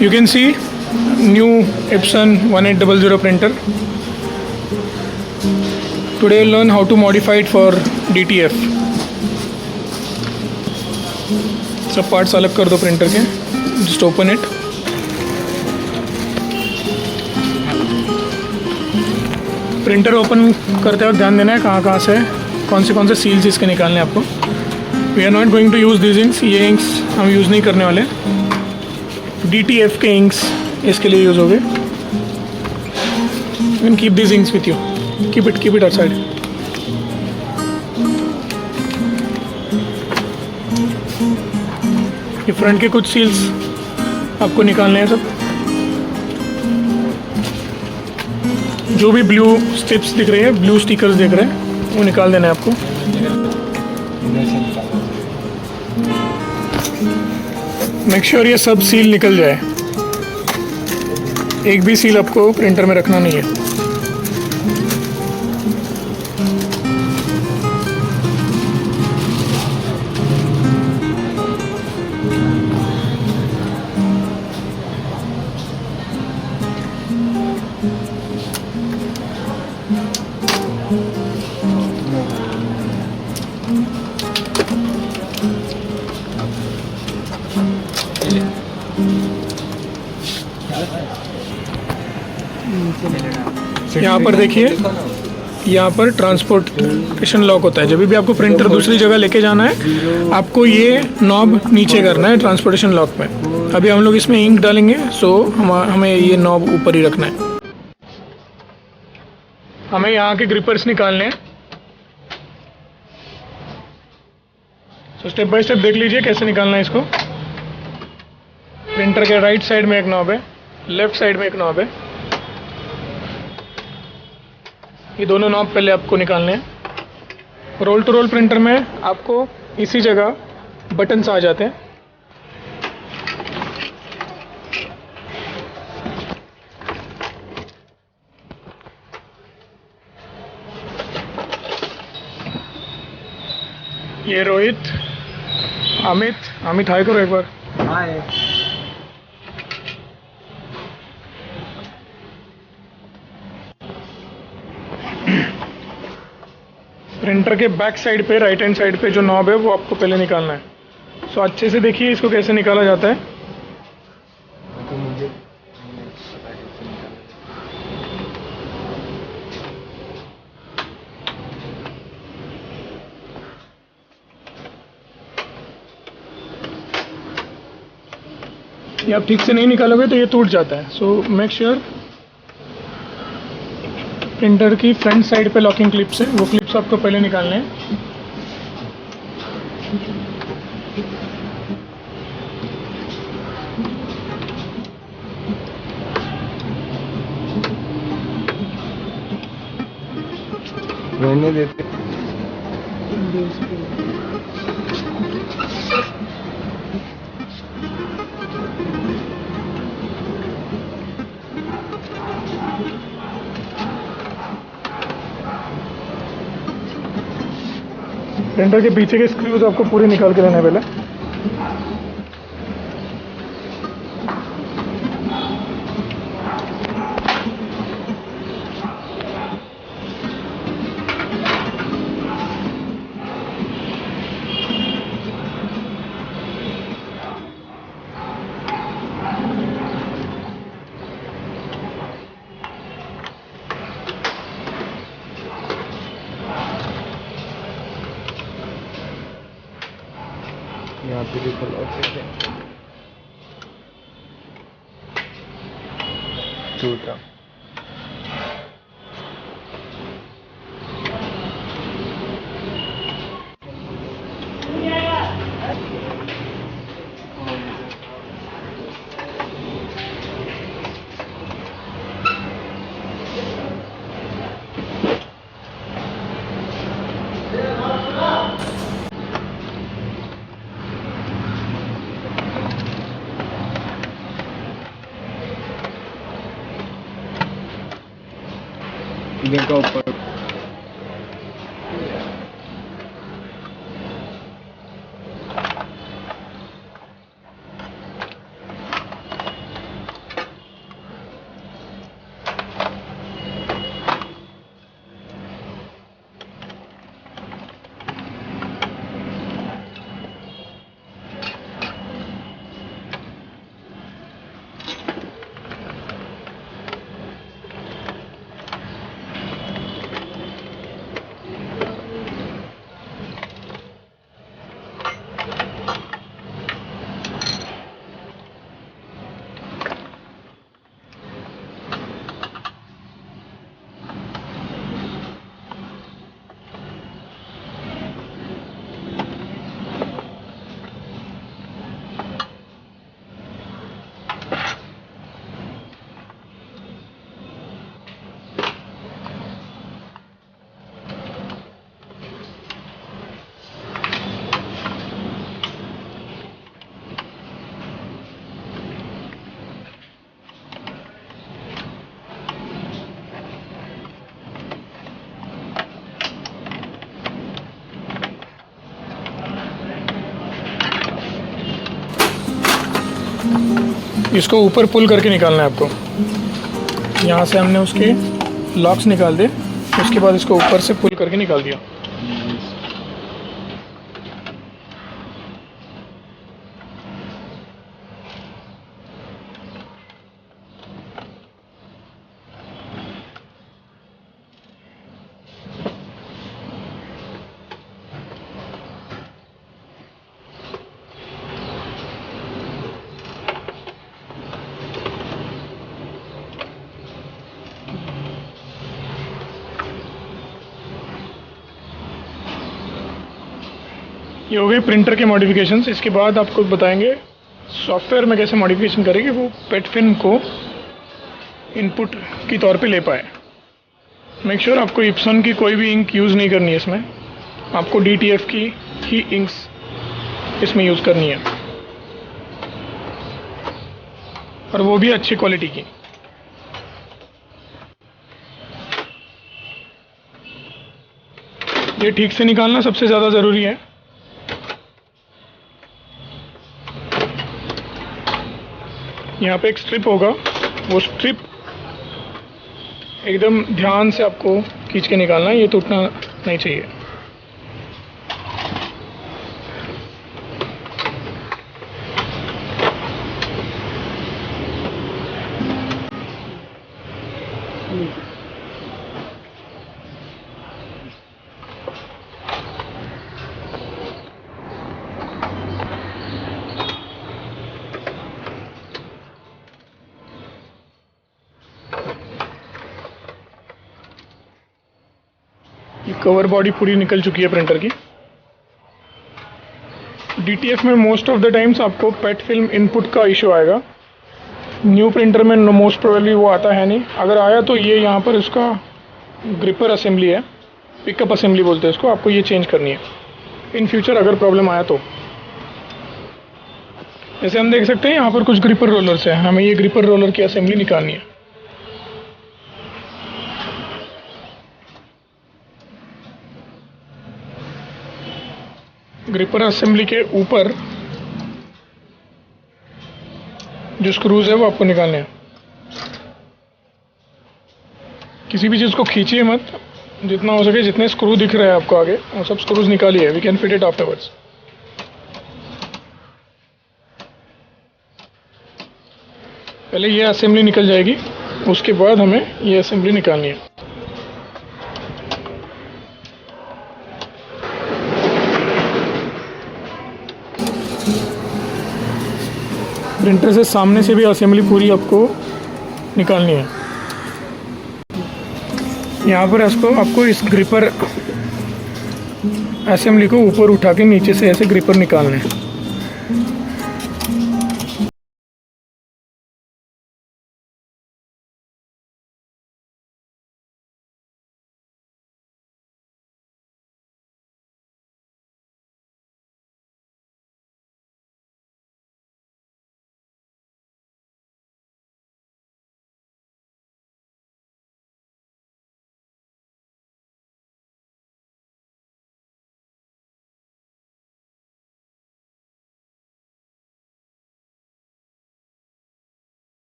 You can see new Epson 1800 printer. Today we'll learn how to modify it for DTF. सब parts अलग कर दो printer के. Just open it. Printer open करते वक्त ध्यान देना है कहाँ से कौन से सील्स इसके निकालने हैं आपको. We are not going to use this inks. ये इंक्स हम यूज़ नहीं करने वाले. DTF के इंक्स इसके लिए यूज़ हो गए. You can keep this inks with you. Keep it outside. ये फ्रंट के कुछ सील्स आपको निकालने हैं. सब जो भी ब्लू स्ट्रिप्स दिख रही है, ब्लू स्टिकर्स दिख रहे हैं, वो निकाल देना है आपको. मेक श्योर ये सब सील निकल जाए. एक भी सील आपको प्रिंटर में रखना नहीं है. यहाँ पर देखिए, यहाँ पर ट्रांसपोर्टेशन लॉक होता है. जब भी आपको प्रिंटर दूसरी जगह लेके जाना है, आपको ये नॉब नीचे करना है ट्रांसपोर्टेशन लॉक में. अभी हम लोग इसमें इंक डालेंगे, सो हमें ये नॉब ऊपर ही रखना है. हमें यहाँ के ग्रिपर्स निकालने हैं. सो स्टेप बाय स्टेप देख लीजिए कैसे निकालना है इसको. प्रिंटर के राइट साइड में एक नॉब है, लेफ्ट साइड में एक नॉब है. ये दोनों नॉब पहले आपको निकालने हैं. रोल टू रोल प्रिंटर में आपको इसी जगह बटन्स आ जाते हैं. ये रोहित, अमित हाय करो एक बार. हाय. प्रिंटर के बैक साइड पे, राइट हैंड साइड पे जो नॉब है वो आपको पहले निकालना है. सो अच्छे से देखिए इसको कैसे निकाला जाता है. तो मुझे ये आप ठीक से नहीं निकालोगे तो ये टूट जाता है. सो मेक श्योर प्रिंटर की फ्रंट साइड पे लॉकिंग क्लिप्स है, वो क्लिप्स आपको पहले निकालने हैं. रहने देते. प्रिंटर के पीछे के स्क्रूज आपको पूरे निकाल के लेने पहले. यहाँ पे भी खोल सकते हैं. टूटा. देखो ऊपर. इसको ऊपर पुल करके निकालना है आपको। यहाँ से हमने उसके लॉक्स निकाल दिए, उसके बाद इसको ऊपर से पुल करके निकाल दिया। ये हो गए प्रिंटर के मॉडिफिकेशंस। इसके बाद आपको बताएंगे सॉफ्टवेयर में कैसे मॉडिफिकेशन करें कि वो पेट फिल्म को इनपुट की तौर पे ले पाए। मेक श्योर आपको इप्सन की कोई भी इंक यूज़ नहीं करनी है इसमें, आपको DTF की ही इंक्स इसमें यूज़ करनी है, और वो भी अच्छी क्वालिटी की। ये ठीक से निकालना सबसे ज़्यादा ज़रूरी है। यहाँ पे एक स्ट्रिप होगा, वो स्ट्रिप एकदम ध्यान से आपको खींच के निकालना है, ये टूटना नहीं चाहिए। ये कवर बॉडी पूरी निकल चुकी है प्रिंटर की। DTF में मोस्ट ऑफ द टाइम्स आपको पेट फिल्म इनपुट का इशू आएगा। न्यू प्रिंटर में मोस्ट प्रोबेबली वो आता है नहीं, अगर आया तो ये यहाँ पर इसका ग्रिपर असेंबली है, पिकअप असेंबली बोलते हैं इसको, आपको ये चेंज करनी है इन फ्यूचर अगर प्रॉब्लम आया तो। जैसे हम देख सकते हैं यहाँ पर कुछ ग्रिपर रोलर्स हैं, हमें ये ग्रिपर रोलर की असेंबली निकालनी है। ग्रिपर असेंबली के ऊपर जो स्क्रूज है वो आपको निकालने हैं। किसी भी चीज़ को खींचिए मत, जितना हो सके जितने स्क्रू दिख रहे हैं आपको आगे वो सब स्क्रूज निकालिए। We can fit it afterwards. पहले ये असेंबली निकल जाएगी, उसके बाद हमें ये असेंबली निकालनी है। प्रिंटर से सामने से भी असेंबली पूरी आपको निकालनी है। यहाँ पर आपको इस ग्रिपर असेंबली को ऊपर उठा के नीचे से ऐसे ग्रिपर निकालने हैं।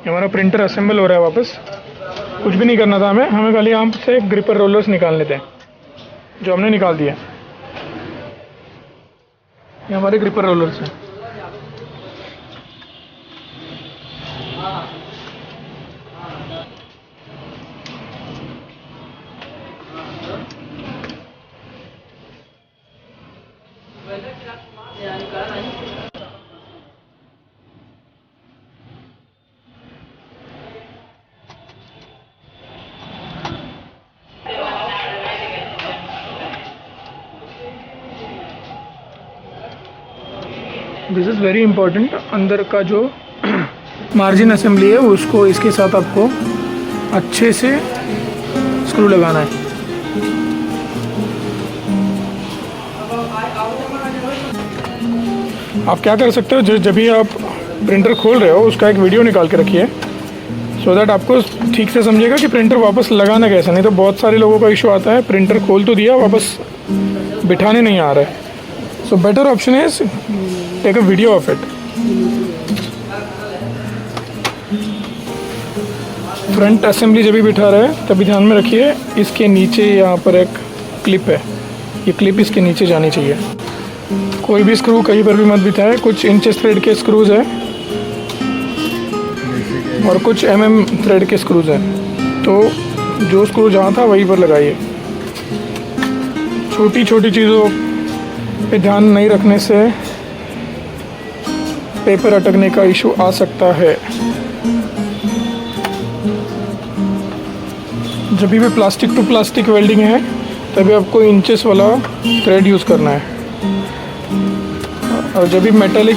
हमारा प्रिंटर असेंबल हो रहा है वापस। कुछ भी नहीं करना था हमें खाली यहाँ से ग्रिपर रोलर्स निकालने थे जो हमने निकाल दिया। ये हमारे ग्रिपर रोलर्स हैं। This is very important. अंदर का जो मार्जिन असेंबली है उसको इसके साथ आपको अच्छे से स्क्रू लगाना है। आप क्या कर सकते हो, जब भी आप प्रिंटर खोल रहे हो उसका एक वीडियो निकाल के रखिए सो दैट आपको ठीक से समझेगा कि प्रिंटर वापस लगाना कैसा। नहीं तो बहुत सारे लोगों का इशू आता है, प्रिंटर खोल तो दिया वापस बिठाने नहीं आ रहा है। So better option is take a video of it. Front assembly जब भी बिठा रहे हैं तभी ध्यान में रखिए इसके नीचे यहाँ पर एक क्लिप है, ये क्लिप इसके नीचे जानी चाहिए। कोई भी स्क्रू कहीं पर भी मत बिठाए। कुछ इंचेस थ्रेड के स्क्रूज हैं और कुछ थ्रेड के स्क्रूज हैं, तो जो स्क्रू जहाँ था वहीं पर लगाइए। छोटी छोटी चीज़ों पे ध्यान नहीं रखने से पेपर अटकने का इशू आ सकता है। जब भी प्लास्टिक टू प्लास्टिक वेल्डिंग है तभी आपको इंचेस वाला थ्रेड यूज़ करना है, और जब भी मेटालिक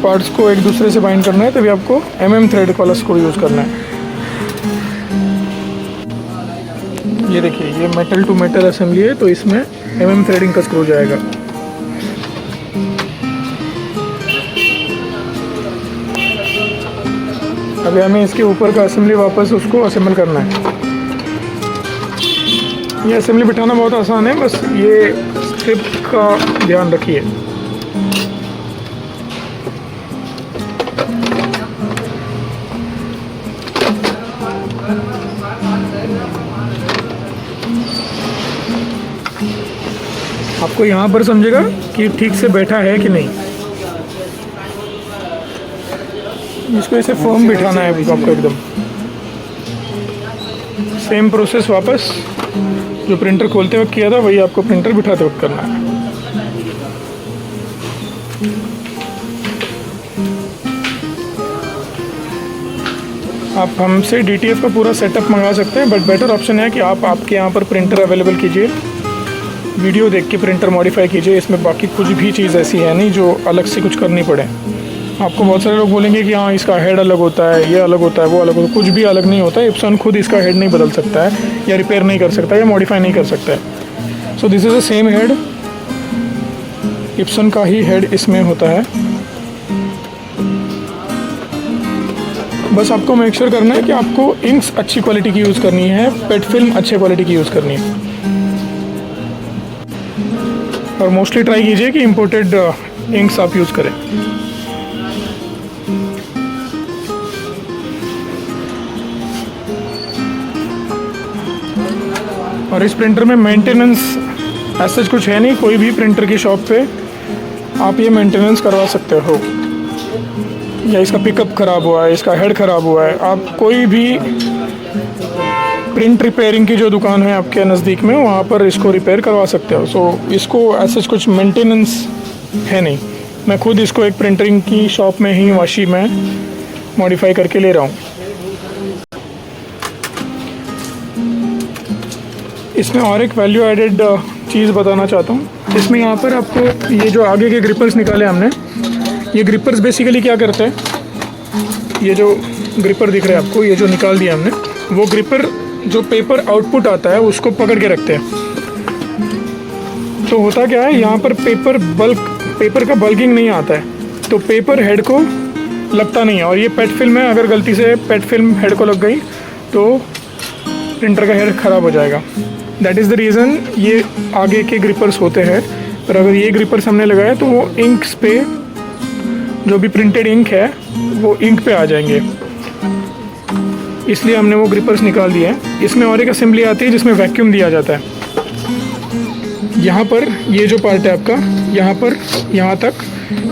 पार्ट्स को एक दूसरे से बाइंड करना है तभी आपको थ्रेड वाला स्क्रू यूज़ करना है। ये देखिए, ये मेटल टू मेटल असेंबली है तो इसमें थ्रेडिंग का स्क्रू जाएगा। अभी हमें इसके ऊपर का असेंबली वापस उसको असेंबल करना है। ये असेंबली बिठाना बहुत आसान है, बस ये स्ट्रिप का ध्यान रखिए। आपको यहाँ पर समझेगा कि ठीक से बैठा है कि नहीं। इसको ऐसे फर्म बिठाना है आपको एकदम। सेम प्रोसेस वापस जो प्रिंटर खोलते वक्त किया था वही आपको प्रिंटर बिठाते वक्त करना है। आप हमसे DTF का पूरा सेटअप मंगा सकते हैं, बट बेटर ऑप्शन है कि आप आपके यहाँ पर प्रिंटर अवेलेबल कीजिए, वीडियो देख के प्रिंटर मॉडिफाई कीजिए। इसमें बाकी कुछ भी चीज़ ऐसी है नहीं जो अलग से कुछ करनी पड़े। आपको बहुत सारे लोग बोलेंगे कि हाँ इसका हेड अलग होता है, ये अलग होता है, वो अलग होता है। कुछ भी अलग नहीं होता है। इप्सन खुद इसका हेड नहीं बदल सकता है या रिपेयर नहीं कर सकता है या मॉडिफाई नहीं कर सकता है। So this is the same head, Ibsen का ही हेड इसमें होता है। बस आपको मेक श्योर करना है कि आपको इंक्स अच्छी क्वालिटी की यूज़ करनी है, पेट फिल्म अच्छे क्वालिटी की यूज़ करनी है, और मोस्टली ट्राई कीजिए कि इम्पोर्टेड इंक्स आप यूज़ करें। और इस प्रिंटर में मेंटेनेंस ऐसा कुछ है नहीं। कोई भी प्रिंटर की शॉप पे आप ये मेंटेनेंस करवा सकते हो, या इसका पिकअप ख़राब हुआ है, इसका हेड ख़राब हुआ है, आप कोई भी प्रिंट रिपेयरिंग की जो दुकान है आपके नज़दीक में वहाँ पर इसको रिपेयर करवा सकते हो। सो इसको ऐसा कुछ मेंटेनेंस है नहीं। मैं खुद इसको एक प्रिंटिंग की शॉप में ही वाशी में मॉडिफाई करके ले रहा हूँ। इसमें और एक वैल्यू एडेड चीज़ बताना चाहता हूँ। इसमें यहाँ पर आपको ये जो आगे के ग्रिपर्स निकाले हमने, ये ग्रिपर्स बेसिकली क्या करते हैं, ये जो ग्रिपर दिख रहा है आपको, ये जो निकाल दिया हमने, वो ग्रिपर जो पेपर आउटपुट आता है उसको पकड़ के रखते हैं। तो होता क्या है, यहाँ पर पेपर का बल्किंग नहीं आता है, तो पेपर हेड को लगता नहीं है। और ये पेट फिल्म है, अगर गलती से पेट फिल्म हेड को लग गई तो प्रिंटर का हेड ख़राब हो जाएगा। दैट इज़ द रीज़न ये आगे के ग्रिपर्स होते हैं। पर अगर ये ग्रिपर्स हमने लगाए तो वो इंक्स पे, जो भी प्रिंटेड इंक है वो इंक पे आ जाएंगे। इसलिए हमने वो ग्रिपर्स निकाल दिए हैं। इसमें और एक असेंबली आती है जिसमें वैक्यूम दिया जाता है। यहाँ पर ये जो पार्ट है आपका, यहाँ पर यहाँ तक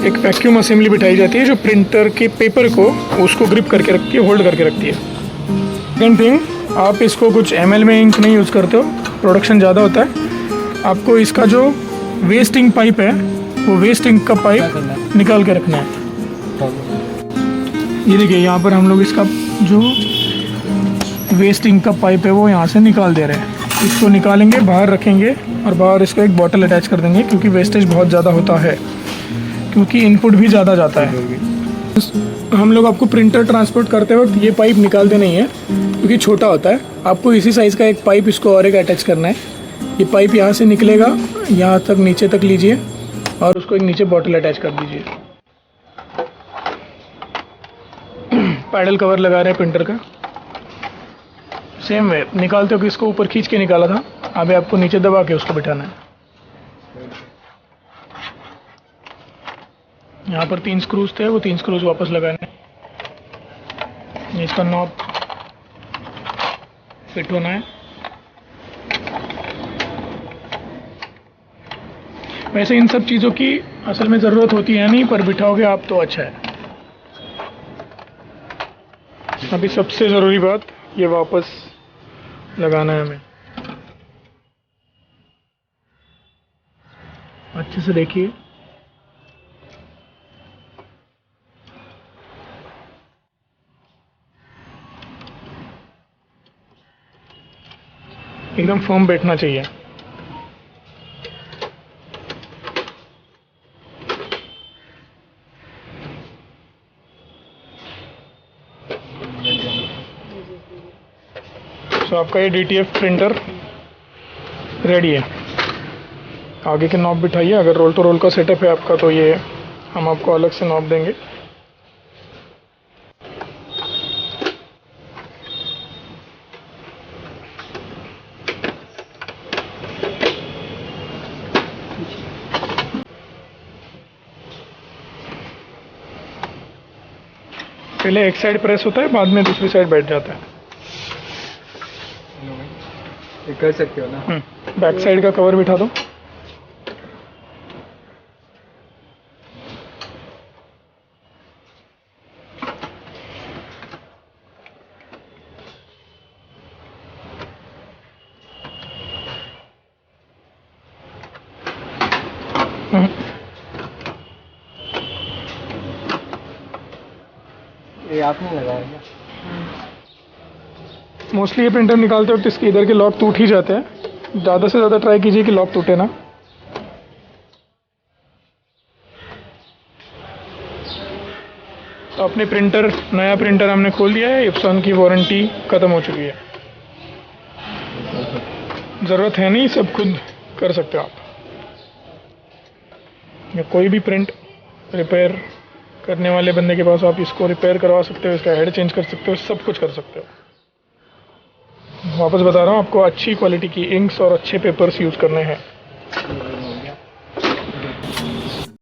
एक वैक्यूम असेंबली बिठाई जाती है जो प्रिंटर के पेपर को उसको ग्रिप करके रखती है, होल्ड करके रखती है। सेकेंड थिंग, आप इसको कुछ ml में इंक नहीं यूज़ करते हो, प्रोडक्शन ज़्यादा होता है। आपको इसका जो वेस्ट इंक पाइप है वो वेस्ट इंक का पाइप निकाल के रखना है। ये देखिए यहाँ पर हम लोग इसका जो वेस्ट इंक का पाइप है वो यहाँ से निकाल दे रहे हैं। इसको निकालेंगे, बाहर रखेंगे और बाहर इसको एक बॉटल अटैच कर देंगे क्योंकि वेस्टेज बहुत ज़्यादा होता है, क्योंकि इनपुट भी ज़्यादा जाता है। हम लोग आपको प्रिंटर ट्रांसपोर्ट करते वक्त ये पाइप निकालते नहीं है क्योंकि छोटा होता है। आपको इसी साइज़ का एक पाइप इसको और एक अटैच करना है। ये पाइप यहाँ से निकलेगा, यहाँ तक नीचे तक लीजिए और उसको एक नीचे बॉटल अटैच कर दीजिए। पैडल कवर लगा रहे हैं प्रिंटर का। सेम वे निकालते हो, इसको ऊपर खींच के निकाला था, अभी आपको नीचे दबा के उसको बिठाना है। यहाँ पर 3 स्क्रूज थे, वो 3 स्क्रूज वापस लगाने। इसका नॉब फिट होना है। वैसे इन सब चीज़ों की असल में ज़रूरत होती है नहीं, पर बिठाओगे आप तो अच्छा है। अभी सबसे ज़रूरी बात, ये वापस लगाना है हमें। अच्छे से देखिए, एकदम फर्म बैठना चाहिए। तो आपका ये DTF प्रिंटर रेडी है। आगे के नॉब बिठाइए। अगर रोल टू रोल का सेटअप है आपका तो ये हम आपको अलग से नॉब देंगे। पहले एक साइड प्रेस होता है, बाद में दूसरी साइड बैठ जाता है। ये कर सकते हो ना। बैक साइड का कवर बिठा दो। ये आपने लगाया क्या? मोस्टली ये प्रिंटर निकालते वक्त इसके इधर के लॉक टूट ही जाते हैं। ज़्यादा से ज़्यादा ट्राई कीजिए कि लॉक टूटे ना। तो अपने प्रिंटर, नया प्रिंटर हमने खोल दिया है। इप्सन की वारंटी ख़त्म हो चुकी है, ज़रूरत है नहीं, सब खुद कर सकते हो आप। या कोई भी प्रिंट रिपेयर करने वाले बंदे के पास आप इसको रिपेयर करवा सकते हो, इसका हेड चेंज कर सकते हो, सब कुछ कर सकते हो। वापस बता रहा हूँ, आपको अच्छी क्वालिटी की इंक्स और अच्छे पेपर्स यूज़ करने हैं।